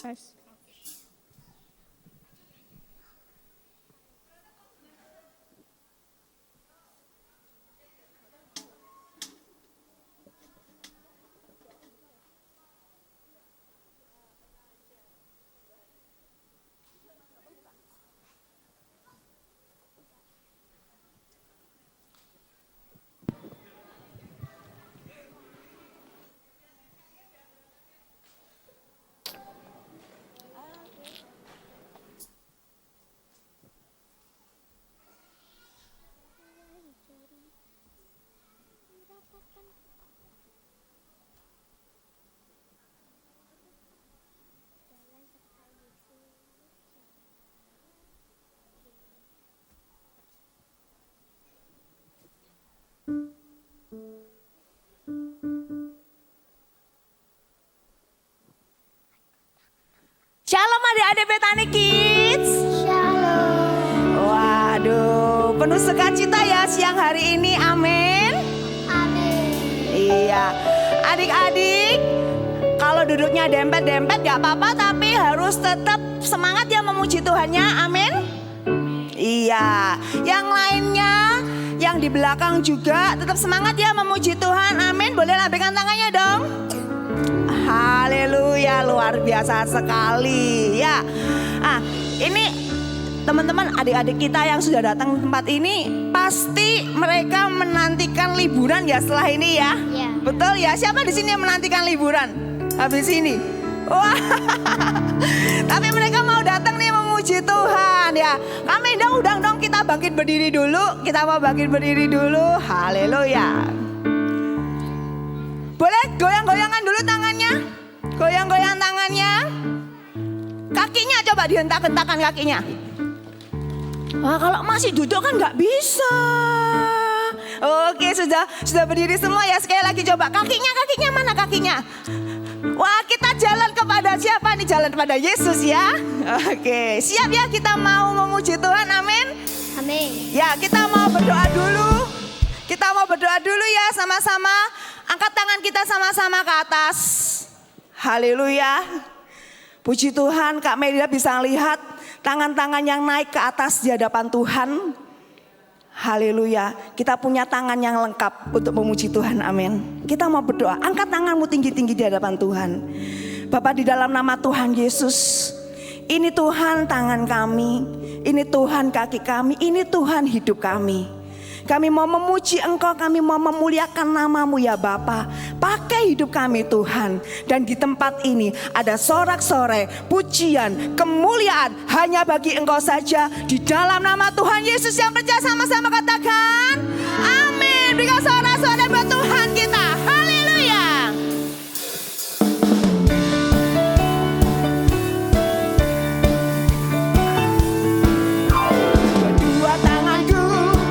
Tes. Shalom adik-adik Betani Kids. Shalom. Waduh, penuh sukacita ya siang hari ini, amin. Amin. Iya, adik-adik kalau duduknya dempet-dempet gak apa-apa, tapi harus tetap semangat ya memuji Tuhannya, amin. Iya, yang lainnya yang di belakang juga tetap semangat ya memuji Tuhan, amin. Boleh lambaikan tangannya dong. Haleluya, luar biasa sekali ya. Ini teman-teman adik-adik kita yang sudah datang ke tempat ini, pasti mereka menantikan liburan ya setelah ini ya. Ya. Betul ya, siapa di sini yang menantikan liburan habis ini? Wah, tapi mereka mau datang nih memuji Tuhan ya. Kami undang dong, kita bangkit berdiri dulu. Kita mau bangkit berdiri dulu, haleluya. Boleh goyang-goyangan dulu tangannya. Goyang-goyang tangannya. Kakinya coba dihentak-hentakan kakinya. Wah, kalau masih duduk kan nggak bisa. Oke, sudah berdiri semua ya. Sekali lagi coba kakinya mana kakinya? Wah, kita jalan kepada siapa nih? Jalan kepada Yesus ya. Oke, siap ya, kita mau memuji Tuhan, amin. Amin. Ya, kita mau berdoa dulu. Kita mau berdoa dulu ya sama-sama. Angkat tangan kita sama-sama ke atas. Haleluya. Puji Tuhan, Kak Melia bisa lihat tangan-tangan yang naik ke atas di hadapan Tuhan. Haleluya. Kita punya tangan yang lengkap untuk memuji Tuhan, amin. Kita mau berdoa, angkat tanganmu tinggi-tinggi di hadapan Tuhan. Bapa, di dalam nama Tuhan Yesus, ini Tuhan tangan kami, ini Tuhan kaki kami, ini Tuhan hidup kami. Kami mau memuji Engkau, kami mau memuliakan nama-Mu ya Bapa. Pakai hidup kami Tuhan. Dan di tempat ini ada sorak-sorai, pujian, kemuliaan hanya bagi Engkau saja. Di dalam nama Tuhan Yesus yang percaya sama-sama katakan amin. Berikan sorak-sorai buat Tuhan kita. Haleluya. Kedua tanganku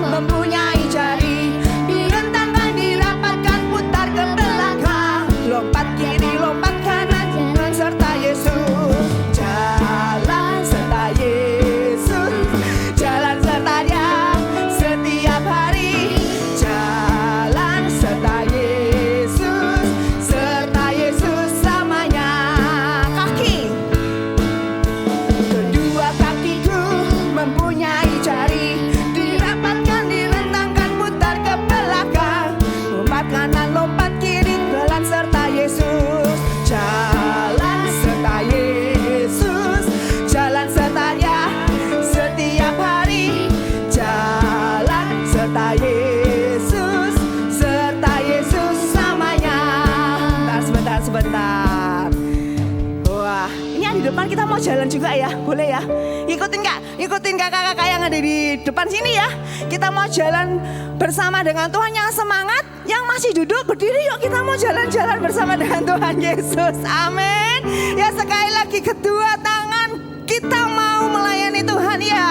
mempunyai jari, direntangkan, dirapatkan, putar ke belakang, lompat kiri, lompat kanan, jalan serta Yesus, jalan serta Yesus, jalan serta Dia setiap hari, jalan serta Yesus samanya. Kaki, kedua kakiku mempunyai jari, dirapatkan, direntangkan, putar ke belakang, lompat kanan, lompat kiri, jalan serta Yesus, jalan serta Yesus, jalan serta Dia setiap hari, jalan serta Yesus samanya. Sebentar. Wah, ini yang di depan kita mau jalan juga ya, boleh ya? Ikutin kakak-kakak yang ada di depan sini ya. Kita mau jalan bersama dengan Tuhan, yang semangat, yang masih duduk berdiri, yuk kita mau jalan-jalan bersama dengan Tuhan Yesus. Amin. Ya, sekali lagi kedua tangan kita mau melayani Tuhan ya.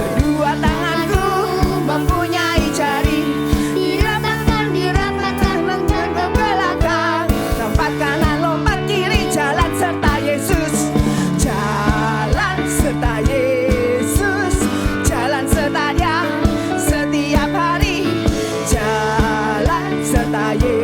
Kedua tanganku mempunyai jari, dirapatkan, lompat ke belakang, lompat kanan, lompat kiri, jalan serta Yesus, jalan serta Yesus, jalan serta Dia setiap hari, jalan serta Yesus.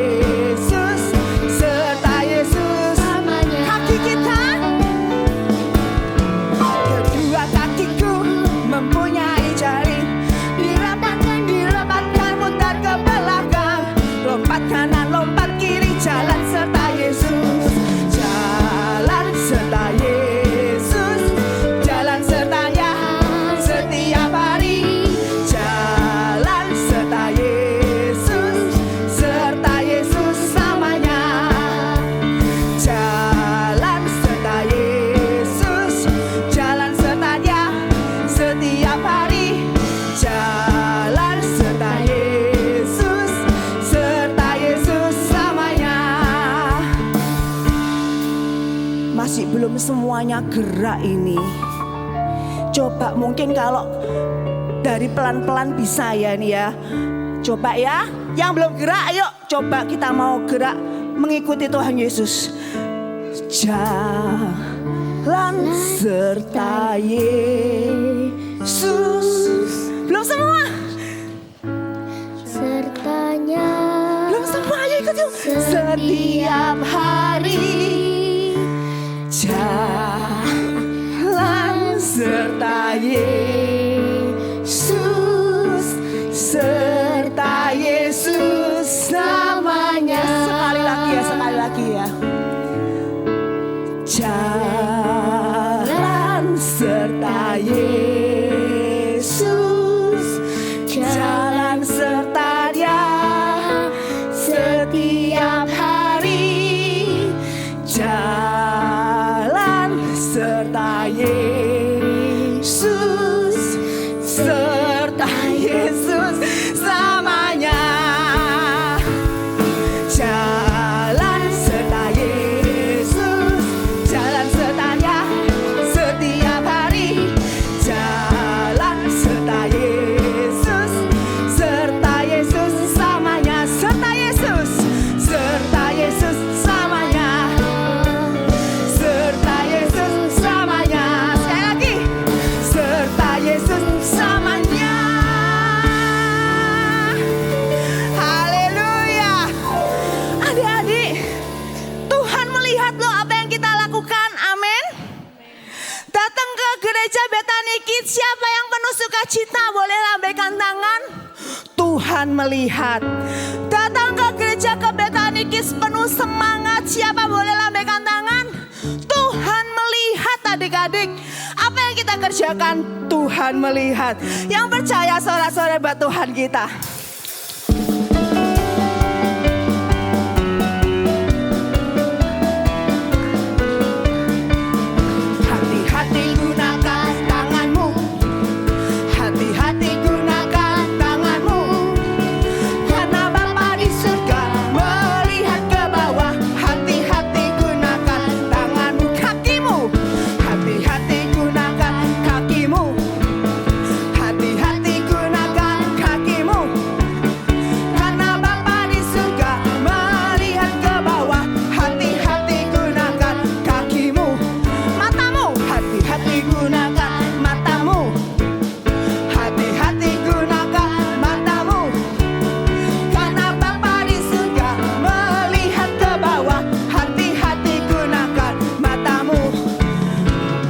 semuanya gerak ini. Coba mungkin kalau dari pelan-pelan bisa ya nih ya. Coba ya, yang belum gerak ayo coba kita mau gerak mengikuti Tuhan Yesus. Jalan serta Yesus. Belum semua. Sertanya. Belum semua, ayo ikut yuk. Setiap hari. Jalan serta Yesus. Serta Yesus namanya. Sekali lagi ya. Jalan serta Yesus, jalan serta Dia setiap hari. Jalan serta Yesus, serta Yesus selamanya. Jalan serta Yesus, jalan serta Dia setiap hari. Jalan serta Yesus, serta Yesus selamanya. Serta Yesus, serta Yesus selamanya. Serta Yesus selamanya. Sekali lagi, serta Yesus selamanya. Haleluya. Adik-adik, Tuhan melihat loh apa yang kita lakukan. Amin. Datang ke gereja Betani Kids, siapa yang penuh sukacita boleh lambaikan tangan. Tuhan melihat. Datang ke gereja ke Betani Kids penuh semangat, siapa boleh lambaikan tangan. Tuhan melihat adik-adik. Apa yang kita kerjakan Tuhan melihat. Yang percaya sorak-sorai buat Tuhan kita. Hati-hati gunakan tanganmu. Hati-hati gunakan tanganmu. Karena Bapa di surga melihat ke bawah. Hati-hati gunakan tanganmu. Kakimu. Hati-hati gunakan kakimu. Hati-hati gunakan kakimu. Karena Bapa di surga melihat ke bawah. Hati-hati gunakan kakimu. Matamu. Hati-hati gunakan matamu. Hati-hati gunakan matamu. Karena Bapa di surga melihat ke bawah. Hati-hati gunakan matamu.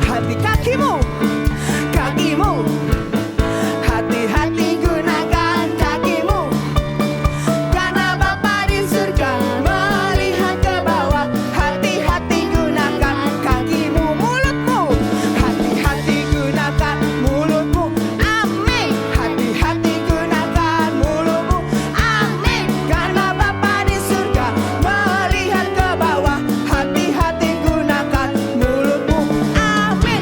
Hati kakimu. Kakimu. Hati-hati gunakan kakimu. Karena Bapa di surga melihat ke bawah. Hati-hati gunakan kakimu. Mulutmu. Hati-hati gunakan mulutmu. Amin. Hati-hati gunakan mulutmu. Amin. Karena Bapa di surga melihat ke bawah. Hati-hati gunakan mulutmu. Amin.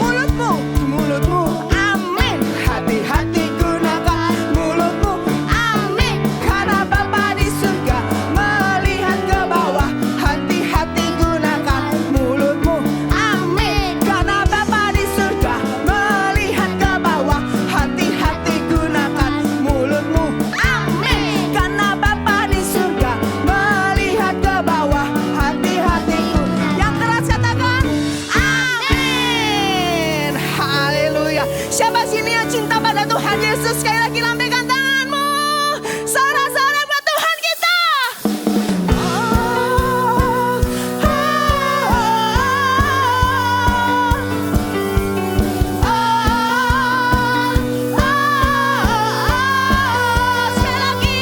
Mulutmu. Mulutmu. Amin. Hati-hati gunakan mulutmu. Amin. Karena Bapa di surga melihat ke bawah. Hati-hati gunakan mulutmu. Amin. Karena Bapa di surga melihat ke bawah. Hati-hati gunakan mulutmu. Amin. Karena Bapa di surga melihat ke bawah. Hati-hati. Yang keras katakan amin. Haleluya. Siapa sini yang cinta pada Tuhan Yesus? Sekali lagi lambaikan tanganmu. Sorak-sorai buat Tuhan kita. Sekali lagi.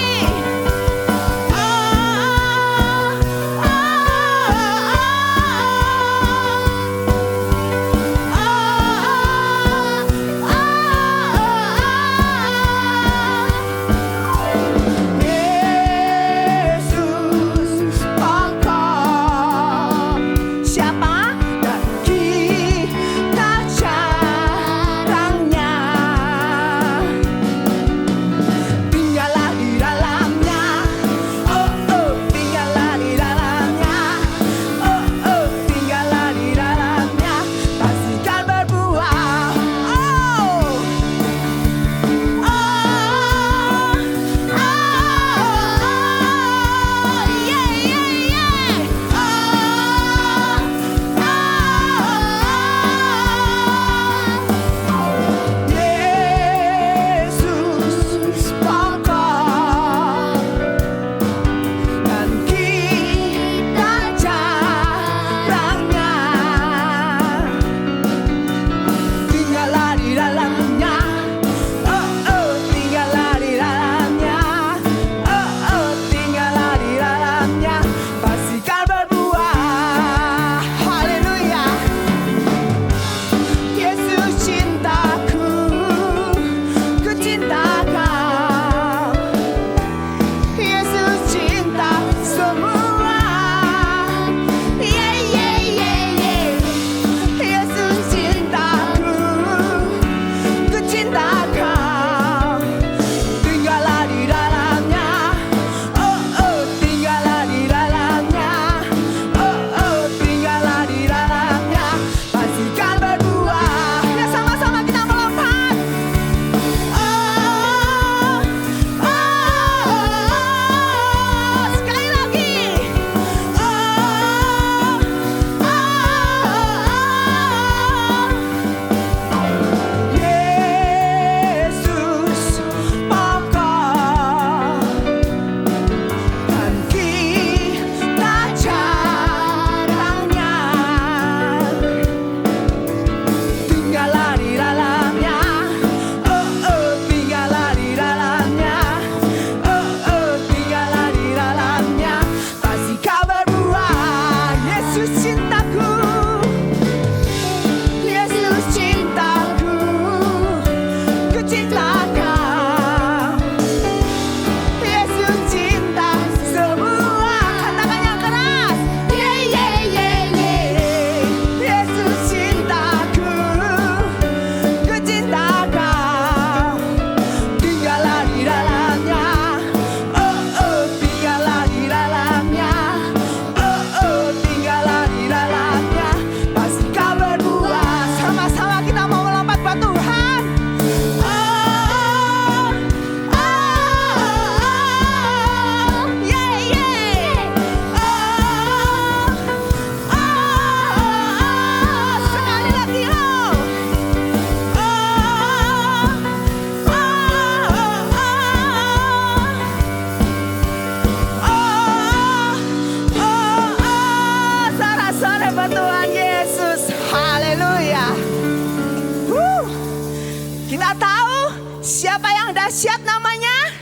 siapa yang dahsyat namanya?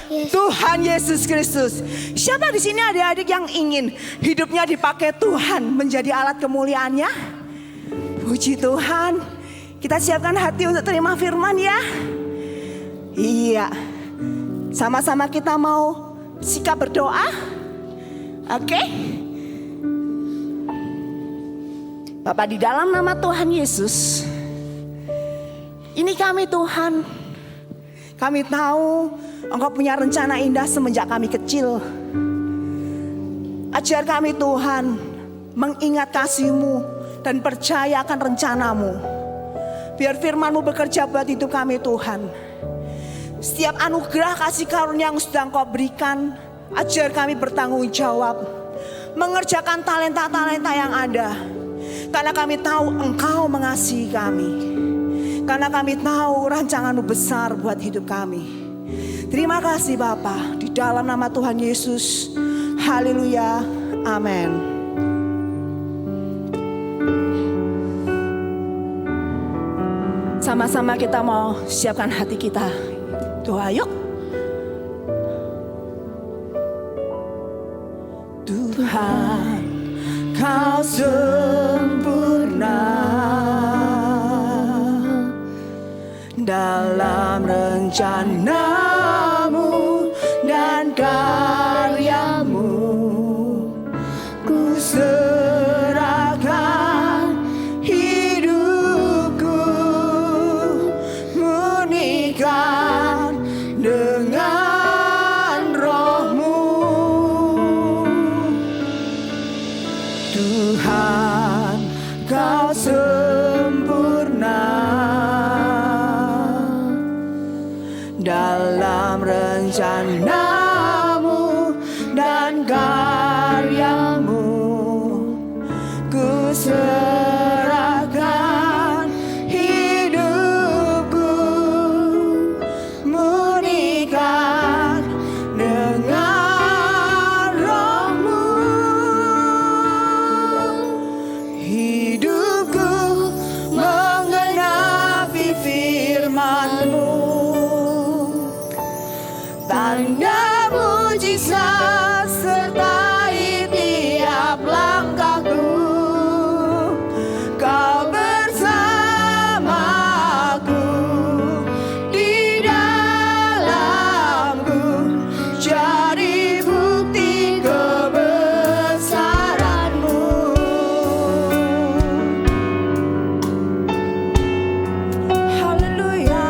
Yesus. Tuhan Yesus Kristus. Siapa di sini adik-adik yang ingin hidupnya dipakai Tuhan menjadi alat kemuliaannya? Puji Tuhan. Kita siapkan hati untuk terima firman ya. Iya. Sama-sama kita mau sikap berdoa. Oke? Bapak, di dalam nama Tuhan Yesus, ini kami Tuhan. Kami tahu Engkau punya rencana indah semenjak kami kecil. Ajar kami Tuhan mengingat kasih-Mu dan percaya akan rencana-Mu. Biar firman-Mu bekerja buat hidup kami Tuhan. Setiap anugerah kasih karunia yang sudah Engkau berikan, ajar kami bertanggung jawab, mengerjakan talenta-talenta yang ada. Karena kami tahu Engkau mengasihi kami. Karena kami tahu rancangan-Mu besar buat hidup kami. Terima kasih Bapa, di dalam nama Tuhan Yesus. Haleluya. Amin. Sama-sama kita mau siapkan hati kita. Doa yuk. Tuhan, Kau sempurna dalam rencana-Mu dan karya-Mu. Ku serahkan hidupku, murnikan dengan Roh-Mu. Tuhan, Kau sempurna dalam rencana-Mu dan karya-Mu. Ku serahkan hidupku, murnikan dengan Roh-Mu. Hidupku menggenapi firman-Mu, tanda mujizat sertai tiap langkahku. Kau bersamaku di dalamku, jadi bukti kebesaran-Mu. Haleluya.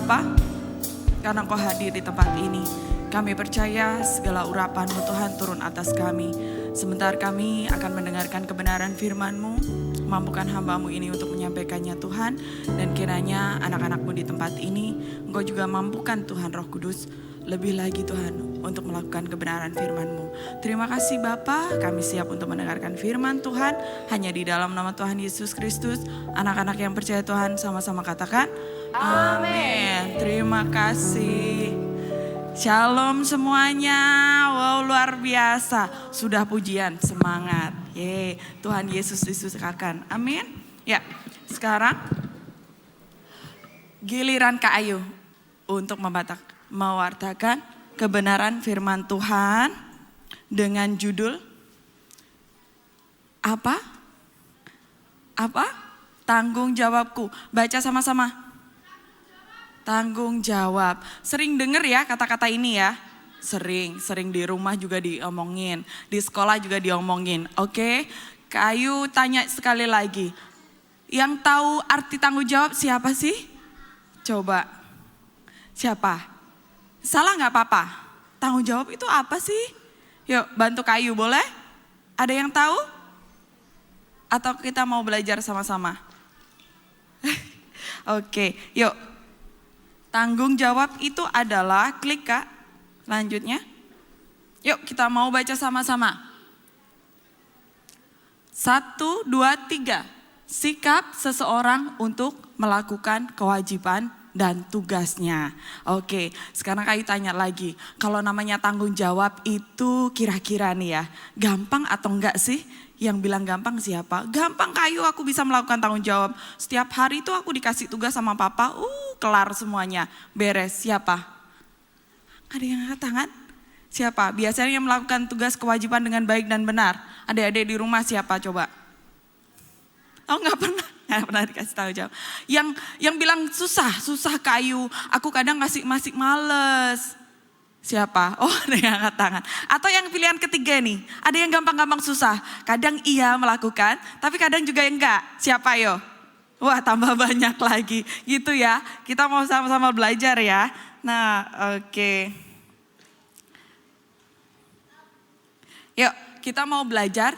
Bapa, karena Kau hadir di tempat ini, kami percaya segala urapan-Mu Tuhan turun atas kami. Sebentar kami akan mendengarkan kebenaran firman-Mu, mampukan hamba-Mu ini untuk menyampaikannya Tuhan. Dan kiranya anak-anak-Mu di tempat ini, Engkau juga mampukan Tuhan Roh Kudus, lebih lagi Tuhan untuk melakukan kebenaran firman-Mu. Terima kasih Bapa, kami siap untuk mendengarkan firman Tuhan. Hanya di dalam nama Tuhan Yesus Kristus, anak-anak yang percaya Tuhan sama-sama katakan, amin. Terima kasih. Shalom semuanya. Wow, luar biasa. Sudah pujian, semangat. Yeay, Tuhan Yesus disukakan. Amin. Ya, sekarang giliran Kak Ayu untuk mewartakan kebenaran firman Tuhan dengan judul apa? Tanggung jawabku. Baca sama-sama. Tanggung jawab. Sering denger ya kata-kata ini ya. Sering di rumah juga diomongin, di sekolah juga diomongin. Oke, Kak Ayu tanya sekali lagi. Yang tahu arti tanggung jawab siapa sih? Coba. Siapa? Salah nggak apa-apa. Tanggung jawab itu apa sih? Yuk bantu Kak Ayu boleh? Ada yang tahu? Atau kita mau belajar sama-sama? Oke, yuk. Tanggung jawab itu adalah, klik Kak, lanjutnya. Yuk kita mau baca sama-sama. 1, 2, 3. Sikap seseorang untuk melakukan kewajiban dan tugasnya. Oke, sekarang Kak Ayu tanya lagi. Kalau namanya tanggung jawab itu kira-kira nih ya, gampang atau enggak sih? Yang bilang gampang siapa? Gampang Kak Ayu, aku bisa melakukan tanggung jawab. Setiap hari itu aku dikasih tugas sama papa, kelar semuanya. Beres, siapa? Ada yang angkat tangan? Siapa? Biasanya yang melakukan tugas kewajiban dengan baik dan benar. Adik-adik di rumah siapa coba? Oh nggak pernah dikasih tanggung jawab. Yang bilang susah Kak Ayu, aku kadang masih males. Siapa? Oh ada yang angkat tangan. Atau yang pilihan ketiga nih, ada yang gampang-gampang susah. Kadang iya melakukan, tapi kadang juga enggak. Siapa yo? Wah tambah banyak lagi gitu ya. Kita mau sama-sama belajar ya. Nah oke. Yuk kita mau belajar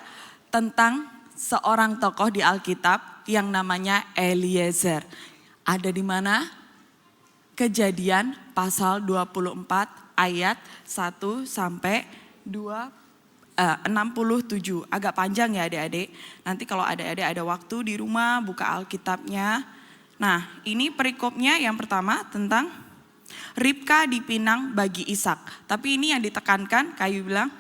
tentang seorang tokoh di Alkitab yang namanya Eliezer. Ada di mana? Kejadian pasal 24 ayat 1 sampai 67. Agak panjang ya adik-adik. Nanti kalau adik-adik ada waktu di rumah buka Alkitabnya. Nah ini perikopnya yang pertama tentang Ribka dipinang bagi Ishak. Tapi ini yang ditekankan, Kayu bilang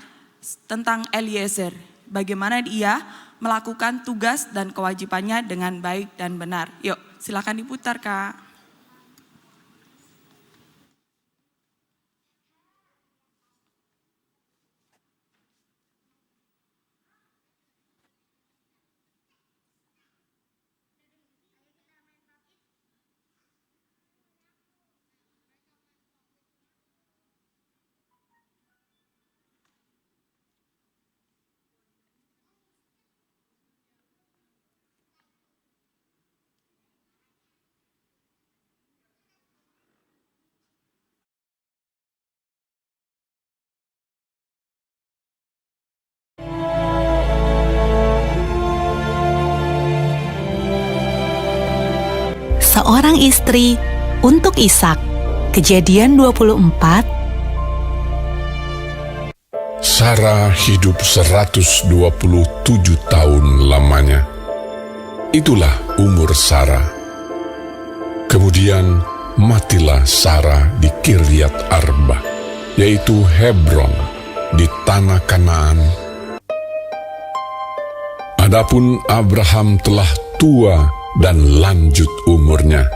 tentang Eliezer. Bagaimana dia melakukan tugas dan kewajibannya dengan baik dan benar. Yuk silakan diputar Kak. Seorang istri untuk Ishak. Kejadian 24. Sarah hidup 127 tahun lamanya. Itulah umur Sarah. Kemudian matilah Sarah di Kiryat Arba, yaitu Hebron di tanah Kanaan. Adapun Abraham telah tua dan lanjut umurnya,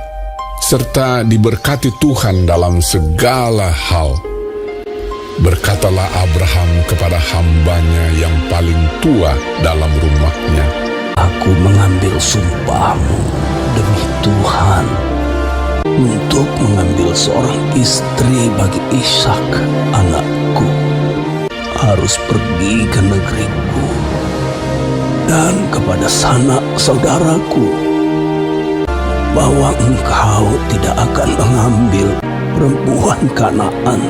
serta diberkati Tuhan dalam segala hal. Berkatalah Abraham kepada hambanya yang paling tua dalam rumahnya, Aku mengambil sumpahmu demi Tuhan untuk mengambil seorang istri bagi Ishak anakku. Harus pergi ke negeriku dan kepada sanak saudaraku, bahwa Engkau tidak akan mengambil perempuan Kanaan.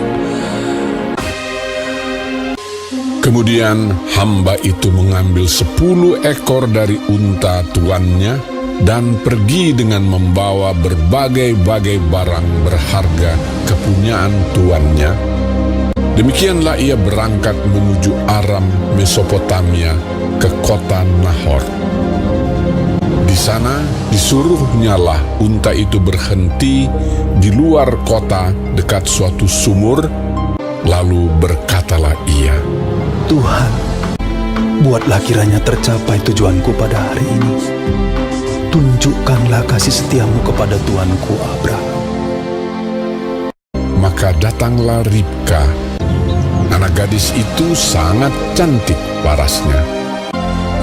Kemudian hamba itu mengambil 10 ekor dari unta tuannya dan pergi dengan membawa berbagai-bagai barang berharga kepunyaan tuannya. Demikianlah ia berangkat menuju Aram Mesopotamia ke kota Nahor. Di sana disuruhnyalah unta itu berhenti di luar kota dekat suatu sumur, lalu berkatalah ia, Tuhan, buatlah kiranya tercapai tujuanku pada hari ini. Tunjukkanlah kasih setiamu kepada tuanku Abraham. Maka datanglah Ribka. Anak gadis itu sangat cantik parasnya.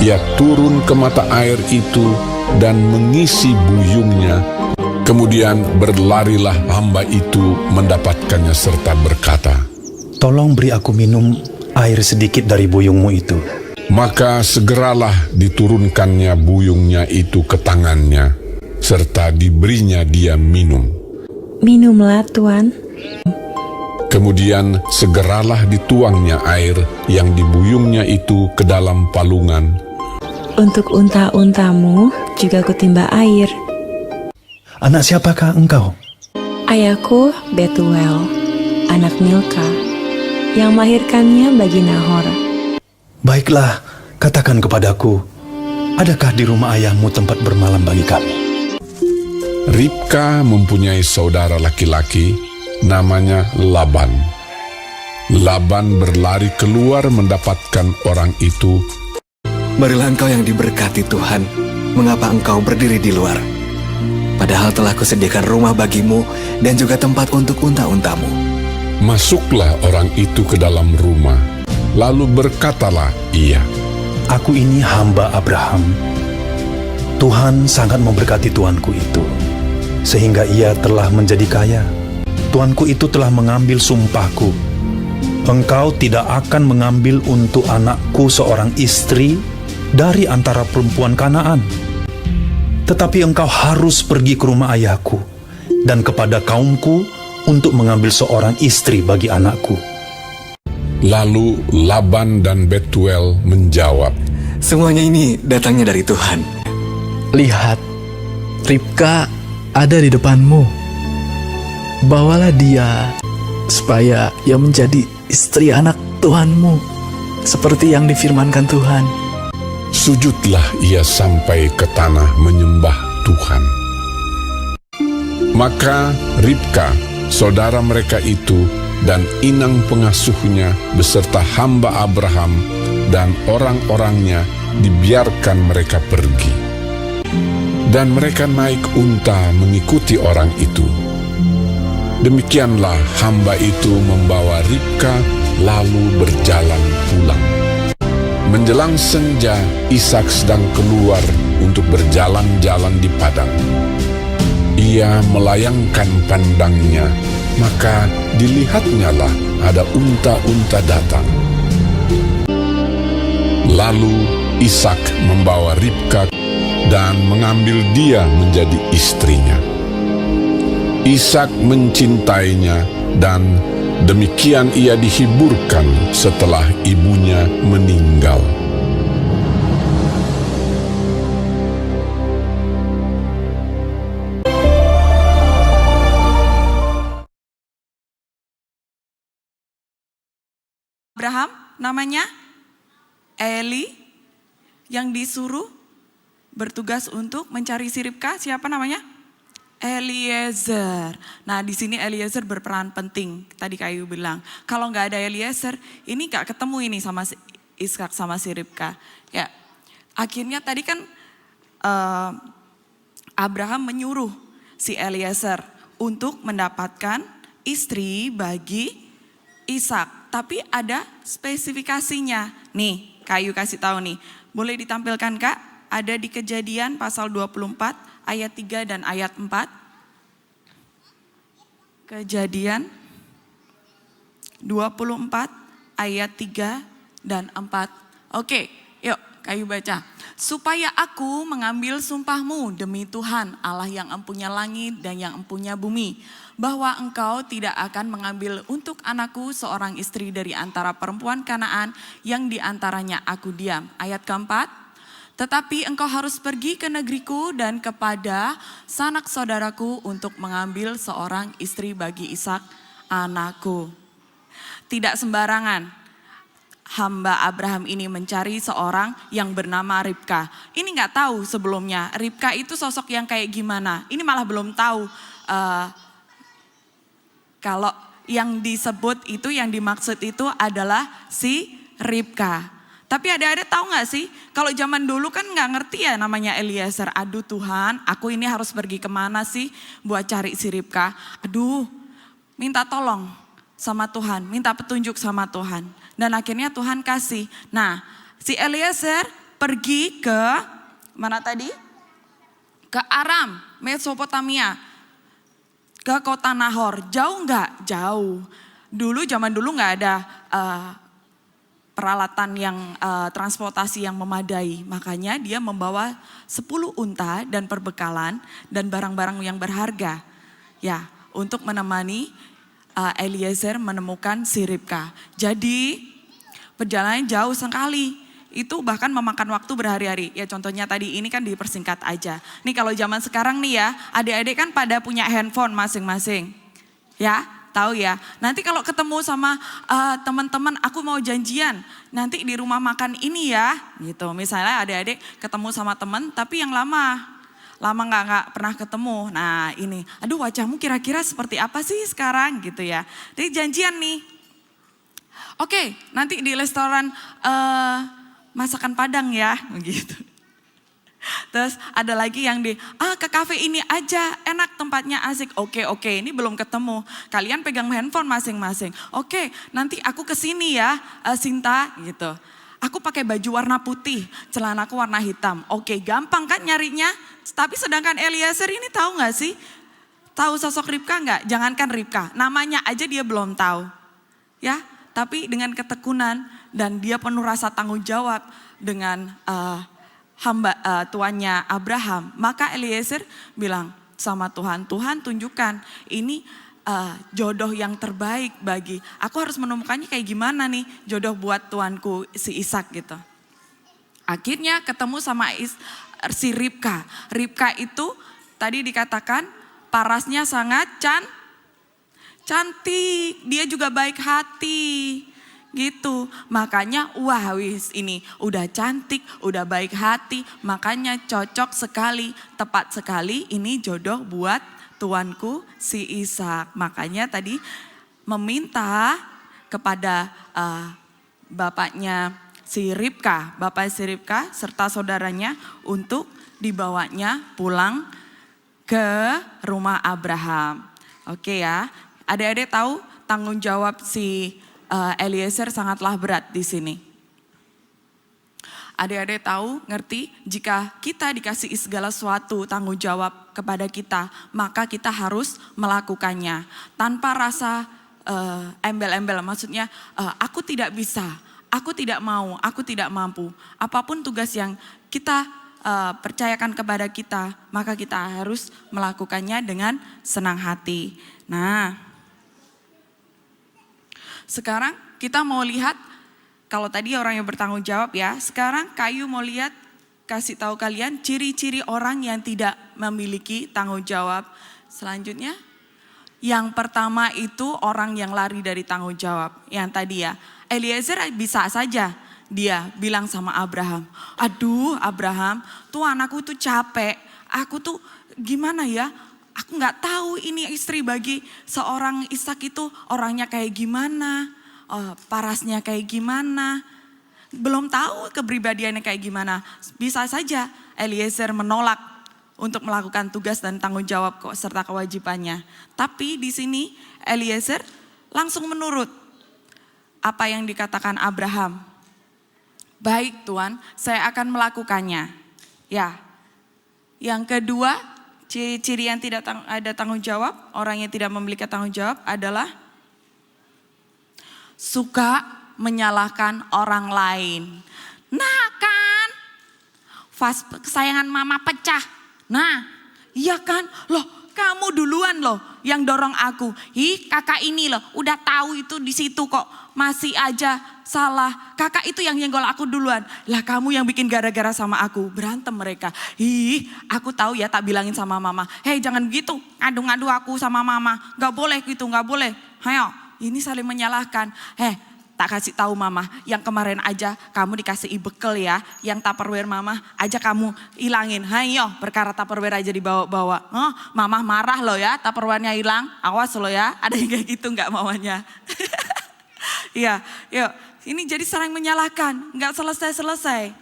Ia turun ke mata air itu dan mengisi buyungnya. Kemudian berlarilah hamba itu mendapatkannya serta berkata, Tolong beri aku minum air sedikit dari buyungmu itu. Maka segeralah diturunkannya buyungnya itu ke tangannya, serta diberinya dia minum. Minumlah, Tuan. Kemudian segeralah dituangnya air yang dibuyungnya itu ke dalam palungan. Untuk unta-untamu juga kutimba air. Anak siapakah engkau? Ayahku Betuel, anak Milka, yang melahirkannya bagi Nahor. Baiklah, katakan kepadaku, adakah di rumah ayahmu tempat bermalam bagi kami? Ribka mempunyai saudara laki-laki, namanya Laban. Laban berlari keluar mendapatkan orang itu. Marilah engkau yang diberkati Tuhan, mengapa engkau berdiri di luar? Padahal telah kusediakan rumah bagimu dan juga tempat untuk unta-untamu. Masuklah orang itu ke dalam rumah, lalu berkatalah ia, Aku ini hamba Abraham. Tuhan sangat memberkati tuanku itu, sehingga ia telah menjadi kaya. Tuanku itu telah mengambil sumpahku. Engkau tidak akan mengambil untuk anakku seorang istri dari antara perempuan Kanaan. Tetapi engkau harus pergi ke rumah ayahku dan kepada kaumku untuk mengambil seorang istri bagi anakku. Lalu Laban dan Betuel menjawab, Semuanya ini datangnya dari Tuhan. Lihat, Ribka ada di depanmu. Bawalah dia, supaya ia menjadi istri anak Tuhanmu, seperti yang difirmankan Tuhan. Sujudlah ia sampai ke tanah menyembah Tuhan. Maka Ribka, saudara mereka itu, dan inang pengasuhnya beserta hamba Abraham dan orang-orangnya dibiarkan mereka pergi. Dan mereka naik unta mengikuti orang itu. Demikianlah hamba itu membawa Ribka lalu berjalan pulang. Menjelang senja, Ishak sedang keluar untuk berjalan-jalan di padang. Ia melayangkan pandangnya, maka dilihatnyalah ada unta-unta datang. Lalu Ishak membawa Ribka dan mengambil dia menjadi istrinya. Ishak mencintainya dan demikian ia dihiburkan setelah ibunya meninggal. Abraham namanya Eli yang disuruh bertugas untuk mencari si Ribka, siapa namanya? Eliezer. Nah di sini Eliezer berperan penting. Tadi Kayu bilang kalau nggak ada Eliezer, ini nggak ketemu ini sama si Ishak sama si Ribka. Ya, akhirnya tadi kan Abraham menyuruh si Eliezer untuk mendapatkan istri bagi Ishak. Tapi ada spesifikasinya. Nih, Kayu kasih tahu nih. Boleh ditampilkan Kak? Ada di Kejadian pasal 24 ayat 3 dan ayat 4. Kejadian 24 ayat 3 dan 4. Oke, yuk Kayu baca. supaya aku mengambil sumpahmu demi Tuhan Allah yang empunya langit dan yang empunya bumi, bahwa engkau tidak akan mengambil untuk anakku seorang istri dari antara perempuan Kanaan yang diantaranya aku diam. Ayat keempat, tetapi engkau harus pergi ke negeriku dan kepada sanak saudaraku untuk mengambil seorang istri bagi Ishak anakku. Tidak sembarangan hamba Abraham ini mencari seorang yang bernama Ribka. Ini nggak tahu sebelumnya Ribka itu sosok yang kayak gimana. Ini malah belum tahu kalau yang disebut itu, yang dimaksud itu adalah si Ribka. Tapi adik-adik tahu nggak sih, kalau zaman dulu kan nggak ngerti ya namanya Eliezer. Aduh Tuhan, aku ini harus pergi kemana sih buat cari si Ribka. Aduh, minta tolong sama Tuhan, minta petunjuk sama Tuhan. Dan akhirnya Tuhan kasih. Nah, si Eliezer pergi ke mana tadi? Ke Aram, Mesopotamia. Ke kota Nahor. Jauh nggak? Jauh. Zaman dulu nggak ada peralatan yang transportasi yang memadai. Makanya dia membawa 10 unta dan perbekalan dan barang-barang yang berharga. Ya, untuk menemani Eliezer menemukan si Ribka. Jadi perjalanan jauh sekali. Itu bahkan memakan waktu berhari-hari. Ya contohnya tadi ini kan dipersingkat aja. Nih kalau zaman sekarang nih ya, adik-adik kan pada punya handphone masing-masing. Ya, tahu ya. Nanti kalau ketemu sama teman-teman, aku mau janjian. Nanti di rumah makan ini ya, gitu. Misalnya adik-adik ketemu sama teman tapi yang lama nggak pernah ketemu. Nah ini, aduh wajahmu kira-kira seperti apa sih sekarang gitu ya. Jadi janjian nih. Oke, nanti di restoran masakan Padang ya, begitu. Terus ada lagi yang ke kafe ini aja, enak tempatnya asik. Oke, ini belum ketemu. Kalian pegang handphone masing-masing. Oke, nanti aku kesini ya, Sinta gitu. Aku pakai baju warna putih, celanaku warna hitam. Oke, gampang kan nyarinya? Tapi sedangkan Eliezer ini tahu gak sih? Tahu sosok Ribka gak? Jangankan Ribka, namanya aja dia belum tahu. Ya, tapi dengan ketekunan dan dia penuh rasa tanggung jawab dengan tuannya Abraham. Maka Eliezer bilang sama Tuhan, Tuhan tunjukkan ini jodoh yang terbaik bagi. Aku harus menemukannya kayak gimana nih jodoh buat tuanku si Ishak gitu. Akhirnya ketemu sama si Ribka. Ribka itu tadi dikatakan parasnya sangat cantik. Dia juga baik hati gitu. Makanya ini udah cantik, udah baik hati. Makanya cocok sekali, tepat sekali ini jodoh buat tuanku si Ishak. Makanya tadi meminta kepada bapaknya si Ribka, bapak si Ribka serta saudaranya untuk dibawanya pulang ke rumah Abraham. Oke ya, adik-adik tahu tanggung jawab si Eliezer sangatlah berat di sini. Adik-adik tahu, ngerti jika kita dikasih segala sesuatu tanggung jawab kepada kita, maka kita harus melakukannya tanpa rasa embel-embel. Maksudnya aku tidak bisa, aku tidak mau, aku tidak mampu. Apapun tugas yang kita percayakan kepada kita, maka kita harus melakukannya dengan senang hati. Nah, sekarang kita mau lihat, kalau tadi orang yang bertanggung jawab ya, sekarang Kayu mau lihat, kasih tahu kalian ciri-ciri orang yang tidak memiliki tanggung jawab. Selanjutnya, yang pertama itu orang yang lari dari tanggung jawab. Yang tadi ya, Eliezer bisa saja dia bilang sama Abraham, aduh Abraham, Tuhan aku tuh capek, aku tuh gimana ya, aku gak tahu ini istri bagi seorang Ishak itu orangnya kayak gimana, parasnya kayak gimana, belum tahu kepribadiannya kayak gimana. Bisa saja Eliezer menolak untuk melakukan tugas dan tanggung jawab serta kewajibannya. Tapi di sini Eliezer langsung menurut apa yang dikatakan Abraham. Baik Tuhan, saya akan melakukannya. Ya. Yang kedua, ciri-ciri yang tidak ada tanggung jawab, orang yang tidak memiliki tanggung jawab adalah suka menyalahkan orang lain. Nah kan, vas kesayangan mama pecah. Nah, iya kan? Loh, kamu duluan loh yang dorong aku. Kakak ini loh, udah tahu itu di situ kok. Masih aja salah. Kakak itu yang nyenggol aku duluan. Lah kamu yang bikin gara-gara sama aku. Berantem mereka. Aku tahu ya, tak bilangin sama mama. Hei, jangan begitu. Ngadu-ngadu aku sama mama. Gak boleh gitu, gak boleh. Ayo, ini saling menyalahkan. Tak kasih tahu mama, yang kemarin aja kamu dikasih bekel ya, yang Tupperware mama aja kamu hilangin. Hayo, perkara Tupperware aja dibawa-bawa. Mama marah loh ya, Tupperware-nya hilang. Awas loh ya, ada yang kayak gitu nggak mamanya. Iya, yuk. Ini jadi saling menyalahkan, nggak selesai-selesai.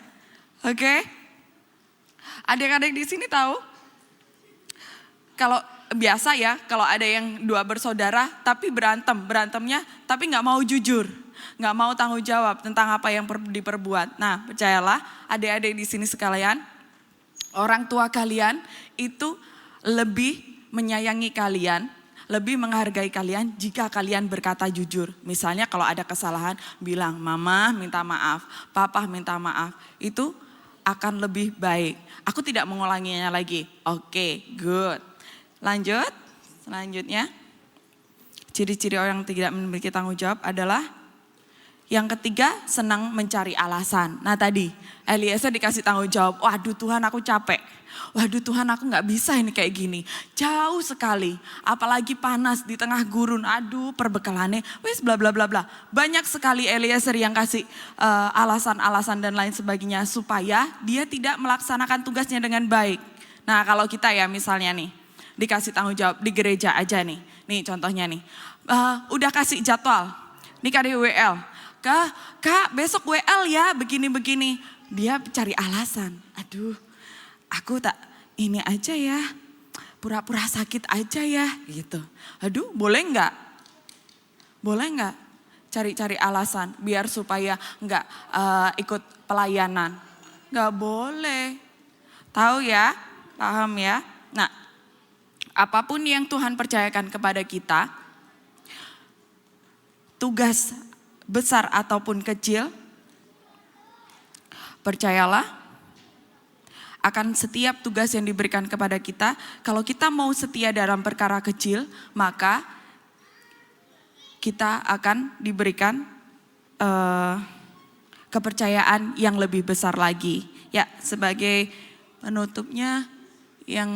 Oke? Adik-adik di sini tahu? Kalau biasa ya, kalau ada yang dua bersaudara tapi berantemnya tapi nggak mau jujur. Nggak mau tanggung jawab tentang apa yang diperbuat. Nah, percayalah adik-adik di sini sekalian, orang tua kalian itu lebih menyayangi kalian, lebih menghargai kalian jika kalian berkata jujur. Misalnya kalau ada kesalahan, bilang mama minta maaf, papa minta maaf. Itu akan lebih baik. Aku tidak mengulanginya lagi. Oke, good. Lanjut, selanjutnya. Ciri-ciri orang yang tidak memiliki tanggung jawab adalah yang ketiga, senang mencari alasan. Nah tadi, Eliezer dikasih tanggung jawab, waduh Tuhan aku capek. Waduh Tuhan aku gak bisa ini kayak gini. Jauh sekali, apalagi panas di tengah gurun. Aduh perbekalannya, wes bla bla bla bla. Banyak sekali Eliezer yang kasih alasan-alasan dan lain sebagainya. Supaya dia tidak melaksanakan tugasnya dengan baik. Nah kalau kita ya misalnya nih, dikasih tanggung jawab di gereja aja nih. Nih contohnya nih, udah kasih jadwal, nih kali WL. Kak besok WL ya begini-begini. Dia cari alasan. Aduh aku tak ini aja ya. Pura-pura sakit aja ya gitu. Aduh boleh enggak? Boleh enggak? Cari-cari alasan biar supaya enggak ikut pelayanan. Enggak boleh. Tahu ya? Paham ya? Nah apapun yang Tuhan percayakan kepada kita. Tugas besar ataupun kecil, percayalah akan setiap tugas yang diberikan kepada kita. Kalau kita mau setia dalam perkara kecil, maka kita akan diberikan kepercayaan yang lebih besar lagi. Ya, sebagai penutupnya yang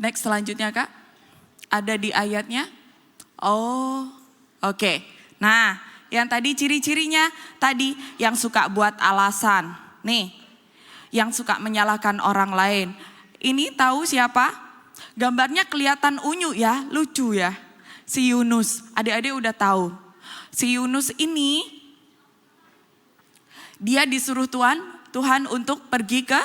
next selanjutnya Kak, ada di ayatnya. Oh, oke. Nah, yang tadi ciri-cirinya tadi yang suka buat alasan. Nih, yang suka menyalahkan orang lain. Ini tahu siapa? Gambarnya kelihatan unyu ya, lucu ya. Si Yunus, adik-adik udah tahu. Si Yunus ini, dia disuruh Tuhan untuk pergi ke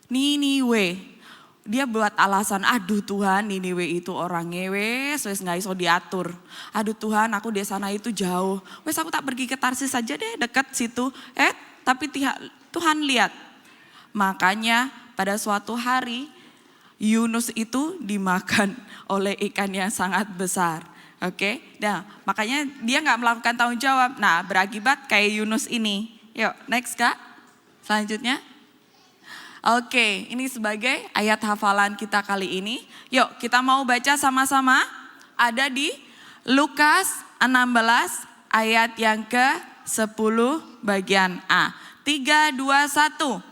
Niniwe. Dia buat alasan, aduh Tuhan Niniwe itu orang wes gak iso diatur. Aduh Tuhan aku di sana itu jauh. Wes aku tak pergi ke Tarsis saja deh dekat situ. Tapi Tuhan lihat. Makanya pada suatu hari Yunus itu dimakan oleh ikan yang sangat besar. Oke, nah makanya dia gak melakukan tanggung jawab. Nah berakibat kayak Yunus ini. Yuk next Kak, selanjutnya. Oke, ini sebagai ayat hafalan kita kali ini. Yuk kita mau baca sama-sama. Ada di Lukas 16 ayat yang ke-10 bagian A. 3, 2, 1.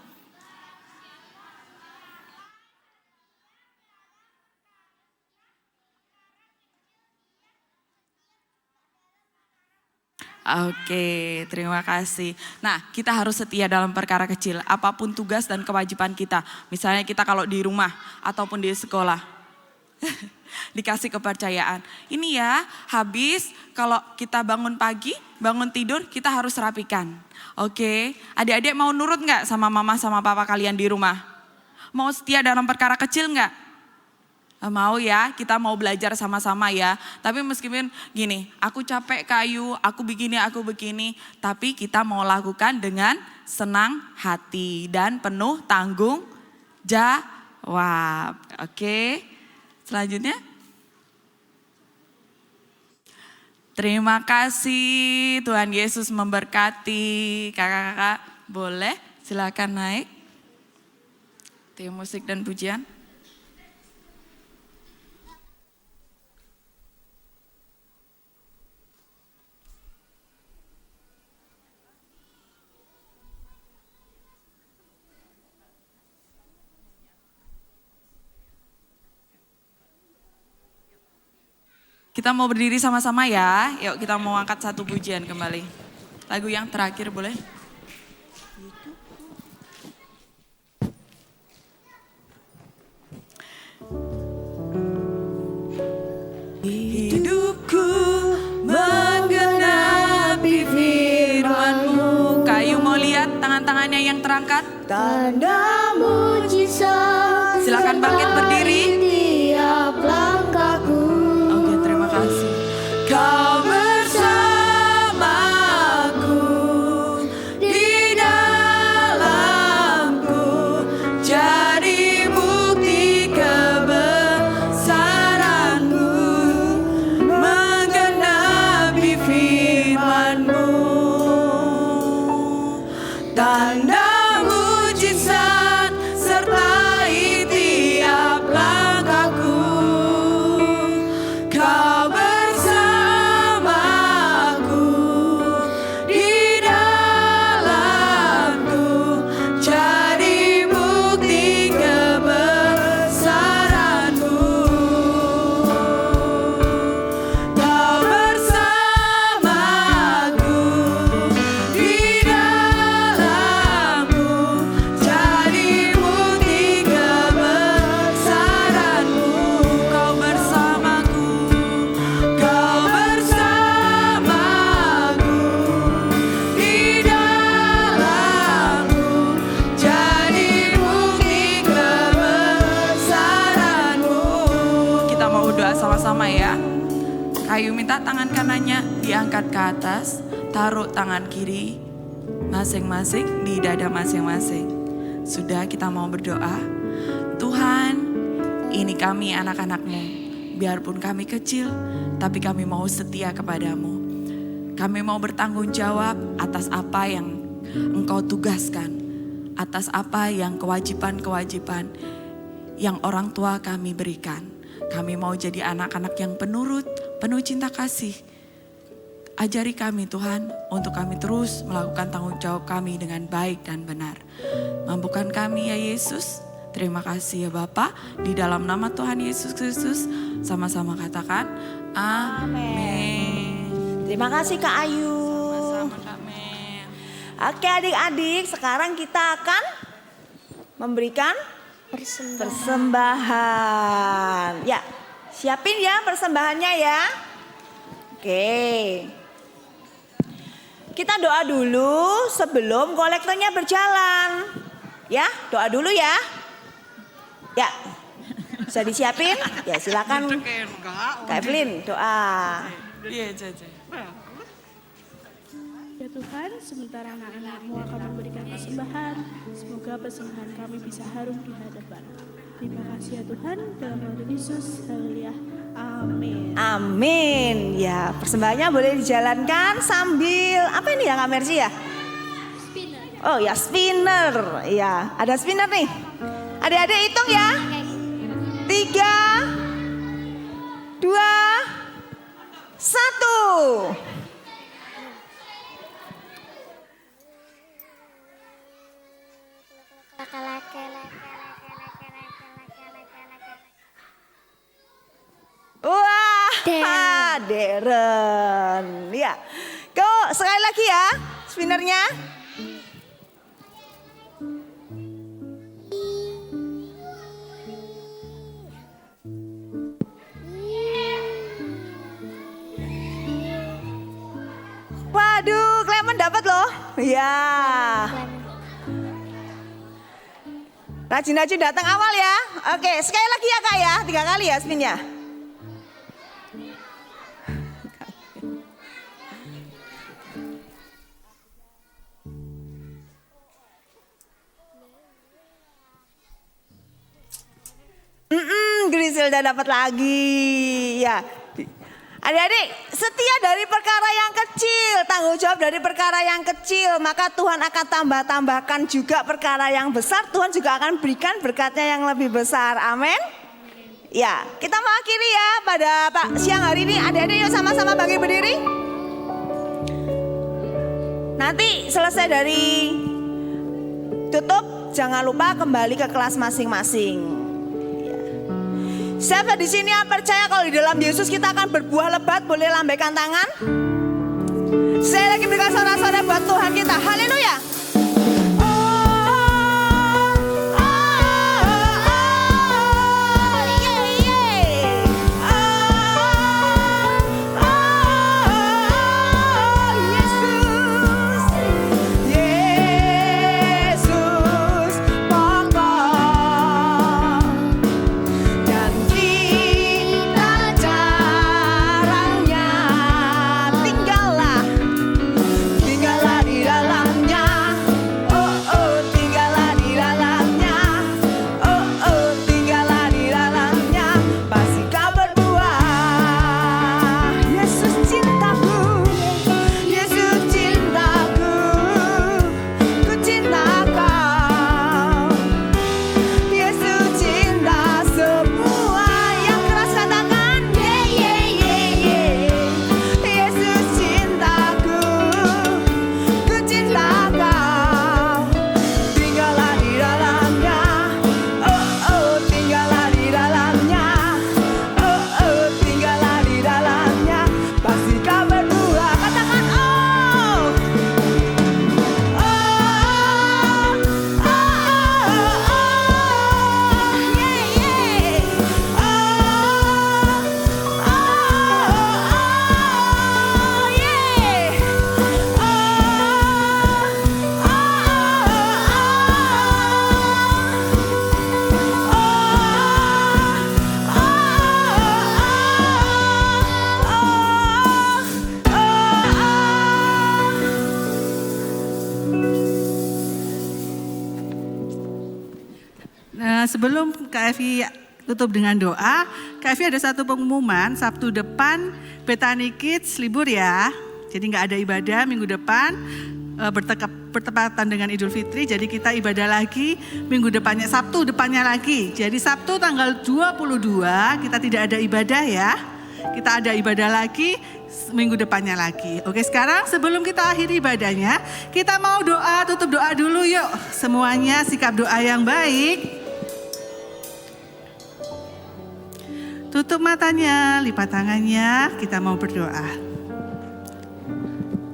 Oke, terima kasih. Nah, kita harus setia dalam perkara kecil, apapun tugas dan kewajiban kita. Misalnya kita kalau di rumah ataupun di sekolah, dikasih kepercayaan. Ini ya, habis kalau kita bangun pagi, bangun tidur, kita harus rapikan. Oke, adik-adik mau nurut nggak sama mama sama papa kalian di rumah? Mau setia dalam perkara kecil nggak? Mau ya, kita mau belajar sama-sama ya. Tapi meskipun gini, aku capek kayu, aku begini. Tapi kita mau lakukan dengan senang hati dan penuh tanggung jawab. Oke, selanjutnya. Terima kasih, Tuhan Yesus memberkati. Kakak-kakak boleh silakan naik. Tim musik dan pujian. Kita mau berdiri sama-sama ya. Yuk kita mau angkat satu pujian kembali. Lagu yang terakhir boleh? Hidupku menggenapi firman-Mu. Kayu mau lihat tangan-tangannya yang terangkat? Tanda mujizat. Silakan bangkit berdiri. Tiap langkahku. Oke, terima kasih. Kau bersamaku di dalamku, jadi bukti kebesaran-Mu, menggenapi firman-Mu. Tanda mujizat sertai tiap langkahku. Kau bersamaku di dalamku, jadi bukti kebesaran-Mu. Kau bersamaku di dalamku, jadi bukti kebesaran-Mu. Kau bersamaku, Kau bersamaku di dalamku, jadi bukti kebesaran-Mu. Kita mau doa sama-sama ya. Kayu minta tangan kanannya diangkat ke atas, taruh tangan kiri masing-masing di dada masing-masing. Sudah, kita mau berdoa. Tuhan, ini kami anak-anak-Mu. Biarpun kami kecil, tapi kami mau setia kepadamu. Kami mau bertanggung jawab atas apa yang Engkau tugaskan. Atas apa yang kewajiban-kewajiban yang orang tua kami berikan. Kami mau jadi anak-anak yang penurut, penuh cinta kasih. Ajari kami Tuhan untuk kami terus melakukan tanggung jawab kami dengan baik dan benar. Mampukan kami ya Yesus. Terima kasih ya Bapa. Di dalam nama Tuhan Yesus Kristus sama-sama katakan amin. Terima kasih Kak Ayu. Sama-sama Kak Mel. Oke adik-adik, sekarang kita akan memberikan Persembahan. persembahan. Ya, siapin ya persembahannya ya. Oke. Kita doa dulu sebelum kolektornya berjalan. Ya, doa dulu ya. Ya, bisa disiapin? Ya silakan Kak Evelyn doa. Iya, Caca. Ya Tuhan, sementara anak-anak-Mu akan memberikan persembahan, semoga persembahan kami bisa harum di hadapan. Terima kasih ya Tuhan, dalam nama Yesus, haleluya, amin. Amin. Ya, persembahannya boleh dijalankan sambil apa ini ya Kak Mercy ya? Spinner. Oh ya, spinner. Iya, ada spinner nih. Adik-adik hitung ya. 3, 2, 1. Wah, Deren. Ya. Go, sekali lagi ya spinnernya. Waduh, Clement dapat loh. Ya. Rajin-rajin datang awal ya. Oke, sekali lagi ya Kak ya. 3 kali ya spinnya. Griselda dapat lagi. Ya. Adik-adik setia dari perkara yang kecil, tanggung jawab dari perkara yang kecil, maka Tuhan akan tambahkan juga perkara yang besar. Tuhan juga akan berikan berkatnya yang lebih besar. Amin. Ya, kita mau akhiri ya pada siang hari ini. Adik-adik yuk sama-sama bangkit berdiri. Nanti selesai dari tutup, jangan lupa kembali ke kelas masing-masing. Siapa di sini yang percaya kalau di dalam Yesus kita akan berbuah lebat? Boleh lambaikan tangan. Saya lagi berikan sorak-sorai buat Tuhan kita. Haleluya. Sebelum Kak Evi tutup dengan doa, Kak Evi ada satu pengumuman, Sabtu depan Bethany Kids libur ya. Jadi nggak ada ibadah minggu depan, bertepatan dengan Idul Fitri, jadi kita ibadah lagi minggu depannya, Sabtu depannya lagi. Jadi Sabtu tanggal 22 kita tidak ada ibadah ya, kita ada ibadah lagi minggu depannya lagi. Oke, sekarang sebelum kita akhiri ibadahnya, kita mau doa, tutup doa dulu yuk. Semuanya sikap doa yang baik. Tutup matanya, lipat tangannya, kita mau berdoa.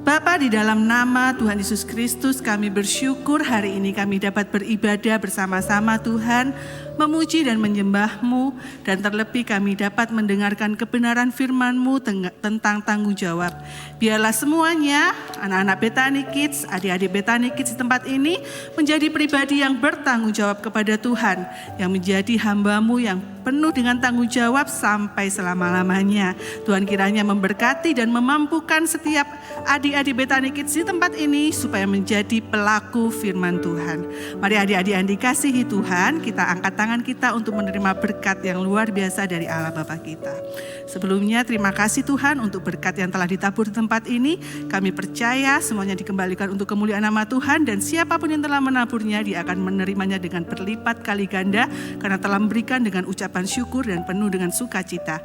Bapa, di dalam nama Tuhan Yesus Kristus kami bersyukur hari ini kami dapat beribadah bersama-sama Tuhan, memuji dan menyembah-Mu, dan terlebih kami dapat mendengarkan kebenaran firman-Mu tentang tanggung jawab. Biarlah semuanya, anak-anak Bethany Kids, adik-adik Bethany Kids di tempat ini menjadi pribadi yang bertanggung jawab kepada Tuhan, yang menjadi hamba-Mu yang penuh dengan tanggung jawab sampai selama-lamanya. Tuhan kiranya memberkati dan memampukan setiap adik-adik Bethany Kids di tempat ini supaya menjadi pelaku firman Tuhan. Mari adik-adik yang dikasihi Tuhan, kita angkat tangan kita untuk menerima berkat yang luar biasa dari Allah Bapa kita. Sebelumnya terima kasih Tuhan untuk berkat yang telah ditabur di tempat ini. Kami percaya semuanya dikembalikan untuk kemuliaan nama Tuhan, dan siapapun yang telah menaburnya dia akan menerimanya dengan berlipat kali ganda karena telah memberikan dengan ucapan syukur dan penuh dengan sukacita.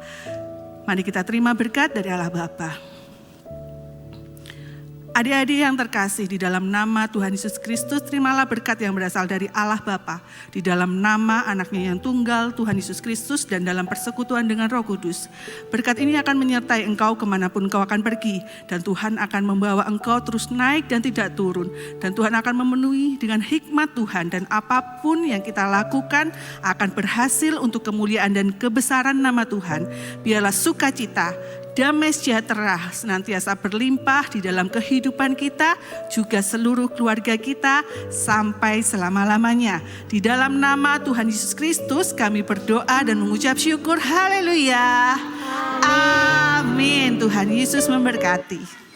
Mari kita terima berkat dari Allah Bapa. Adik-adik yang terkasih, di dalam nama Tuhan Yesus Kristus, terimalah berkat yang berasal dari Allah Bapa, di dalam nama anaknya yang tunggal, Tuhan Yesus Kristus, dan dalam persekutuan dengan Roh Kudus. Berkat ini akan menyertai engkau kemanapun engkau akan pergi, dan Tuhan akan membawa engkau terus naik dan tidak turun, dan Tuhan akan memenuhi dengan hikmat Tuhan, dan apapun yang kita lakukan akan berhasil untuk kemuliaan dan kebesaran nama Tuhan. Biarlah sukacita, damai sejahtera senantiasa berlimpah di dalam kehidupan kita, juga seluruh keluarga kita sampai selama-lamanya. Di dalam nama Tuhan Yesus Kristus kami berdoa dan mengucap syukur. Haleluya. Amin. Tuhan Yesus memberkati.